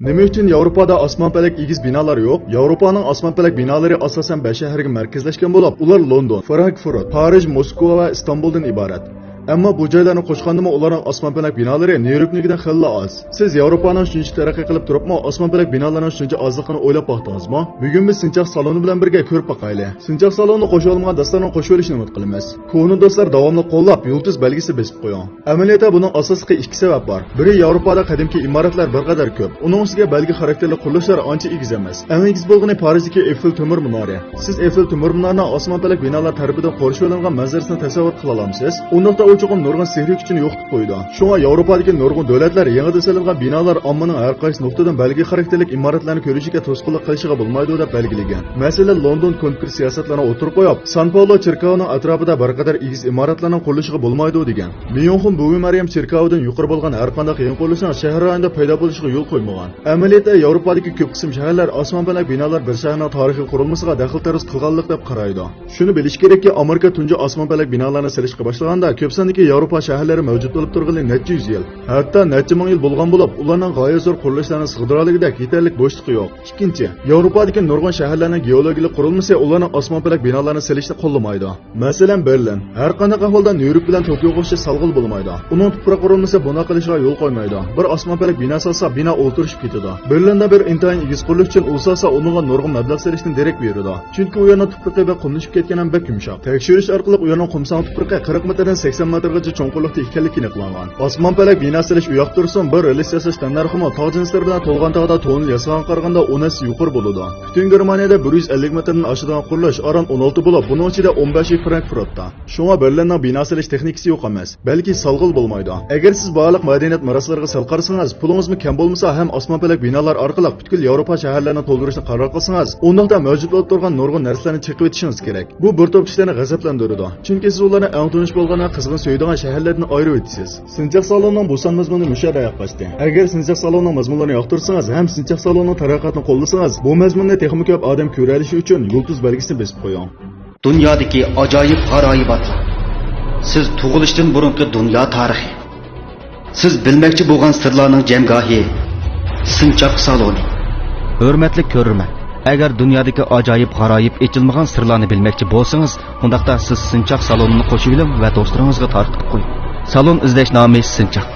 Nima uchun Yevropada osmonpalak egiz binolar yo'q? Yevropaning osmonpalak binolari asosan 5 shaharga markazlashgan bo'lib, ular London, Frankfurt, Parij, Moskva va Istanbuldan iborat. Ammo bu joylarni qo'shgandimi ularning osmonpalak binolari Nyu-Yorknikidan xilla oz. Siz Yevropaning shuncha taraqqiy qilib turibmi, osmonpalak binolarning shuncha ozligini o'ylab boqdingizmi? Bugun biz sinchoq saloni bilan birga ko'rib boqaylik. Sinchoq salonni qo'shib olmagan do'stlarning qo'shib olishini umid qilamiz. Ko'hna do'stlar davomli qo'llab, yulduz belgisi besib qo'ying. Amaliyotda buning asosiy ikki sabab bor. Biri Yevropada qadimki imoratlar bir qadar ko'p. Uning ustiga belgi xarakterli qurilishlar ancha egiz emas. Eng egiz bo'lgani Parijdagi Eiffel temir minora. Siz Eiffel temir minorani osmonpalak binolar tarafidan qurishib olingan manzarasini tasavvur qila olamsiz? Unda uçuğun nurgun sihri kuchini yo'qitib qo'ydi. Shunga Yevropadagi nurgun davlatlar yangi yasalgan binolar ommaning har qaysi nuqtadan belgi xarakterlik imoratlarni ko'rishiga to'sqinlik qilishiga bo'lmaydi deb belgilagan. Masalan, London konkur siyosatlarini o'tirib qo'yib, San Paulo cherkovining atrofida bir qadar egiz imoratlarning qurilishiga bo'lmaydi degan. Miyonxun Buvi Maryam cherkovidan yuqori bo'lgan har qanday yangi qurilishning shahar rayonida paydo bo'lishiga yo'l qo'ymagan. Amaliyotda Yevropadagi ko'p qism shaharlar osmonpalak binolar bir shaharning tarixiy qurilmasiga daxl-taruz qilganlik deb qaraydi. Shuni bilish kerakki, Amerika tunji osmonpalak binolarni silishga boshlaganda ko'p sondagi Yevropa shaharlari mavjud bo'lib turgani necha yuz yil, hatto necha ming yil bo'lgan bo'lib, ularning g'oyat zo'r qurilishlarni sig'diraligidek yetarlik bo'shliqi yo'q. Ikkinchi, Yevropadagi nurg'un shaharlarning geologik qurilmasi ularning osmonpalak binolarni silishni qo'llamaydi. Masalan, Berlin har qanday ahvolda Nyu-York bilan Tokioga o'xshash salg'il bo'lmaydi. Uning tuproq qurilmasi buni qilishga yo'l qo'ymaydi. Bir osmonpalak bino solsa, bino o'ltirishib ketadi. Berlinda bir intayin egiz qurilish uchun ulsasa, uningga nurg'un mablag' silishdan derak beradi. Chunki u yerning tuproqi va qumlashib ketgan ham bek yumshoq. Tekshirish orqali u yerning qumsan tuproqi 40 metrdan 80 metrgacha cho'nqurlikda ekanligini aniqlangan. Osmonpalak bino silish u yoq tursin, bir relis yasash tannarximi tog' jinslar bilan to'lgan tog'da to'nil yasagan qaraganda 10 yuqori bo'ladi. Butun Germaniyada 150 metrdan oshadigan qurilish aron 16 bo'lib, buning ichida 15 Frankfurtda. Shunga Berlinning bino silish texnikasi yo'q emas, balki salg'il bo'lmaydi. Agar siz baliq madaniyat meroslariga sal qarasangiz, pulingizmi kam bo'lmasa ham osmonpalak binolar orqali butkul Yevropa shaharlarini to'ldirishni qaror qilsangiz, unda mavjud bo'lib turgan nurg'un narsalarni cheqib o'tishingiz kerak. Bu bir to'p kishilarni g'azablantiradi. Chunki siz ularni eng tunish bo'lgan qizg'in so'yadigan shaharlardan ayirib o'tasiz. Sinchoq salonning bu son mazmuni mushada yoqashdi. Agar sinchoq salonning mazmunlarini yoqtirsangiz ham sinchoq salonning taraqqiyotini qo'llasangiz, bu mazmunni texnik ko'p odam ko'ralishi uchun yulduz belgisini besib qo'ying. Dunyodagi ajoyib g'aroyibotlar. Siz tug'ilishdan burungi dunyo tarixi. Siz bilmoqchi bo'lgan sirlarning jamgohi. Sinchoq saloni. Hurmatli ko'rurman. Agar dunyodagi ajoyib g'aroyib echilmagan sirlarni bilmoqchi bo'lsangiz, undaqda siz sinchoq salonini qo'shib oling va do'stlaringizga tarqatib qo'ying. Salon izlash nomi Sinchoq.